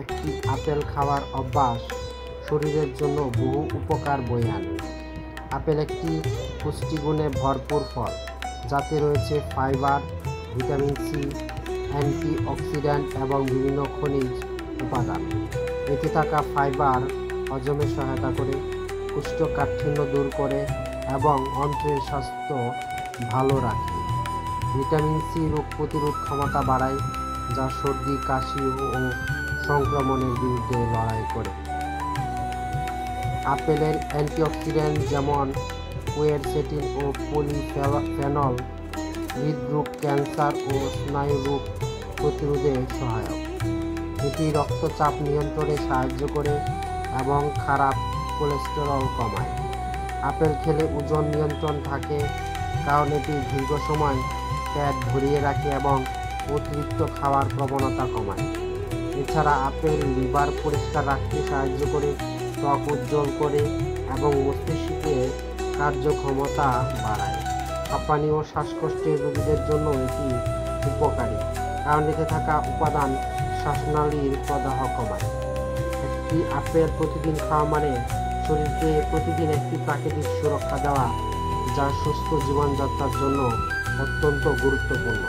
একটি আপেল খাওয়ার অভ্যাস শরীরের জন্য বহু উপকার বয়ে আনে। আপেল একটি পুষ্টিগুণে ভরপুর ফল, যাতে রয়েছে ফাইবার, ভিটামিন সি, অ্যান্টিঅক্সিডেন্ট এবং বিভিন্ন খনিজ উপাদান। এতে থাকা ফাইবার হজমে সহায়তা করে, কোষ্ঠকাঠিন্য দূর করে এবং অন্ত্রের স্বাস্থ্য ভালো রাখে। ভিটামিন সি রোগ প্রতিরোধ ক্ষমতা বাড়ায়, যা সর্দি, কাশি ও সংক্রমণের বিরুদ্ধে লড়াই করে। আপেলের অ্যান্টিঅক্সিডেন্ট যেমন কোয়েরসেটিন ও পলিফেনল হৃদরোগ, ক্যান্সার ও স্নায়ুরোগ প্রতিরোধে সহায়ক। এটি রক্তচাপ নিয়ন্ত্রণে সাহায্য করে এবং খারাপ কোলেস্টেরল কমায়। আপেল খেলে ওজন নিয়ন্ত্রণ থাকে, কারণ এটি দীর্ঘ সময় পেট ভরিয়ে রাখে এবং অতিরিক্ত খাওয়ার প্রবণতা কমায়। এছাড়া আপেল লিভার পরিষ্কার রাখতে সাহায্য করে, ত্বক উজ্জ্বল করে এবং মস্তিষ্কের কার্যক্ষমতা বাড়ায়। হাঁপানি ও শ্বাসকষ্টের রোগীদের জন্য এটি উপকারী, কারণ এতে থাকা উপাদান শ্বাসনালীর প্রদাহ কমায়। একটি আপেল প্রতিদিন খাওয়া মানে শরীরকে প্রতিদিন একটি প্রাকৃতিক সুরক্ষা দেওয়া, যা সুস্থ জীবনযাত্রার জন্য অত্যন্ত গুরুত্বপূর্ণ।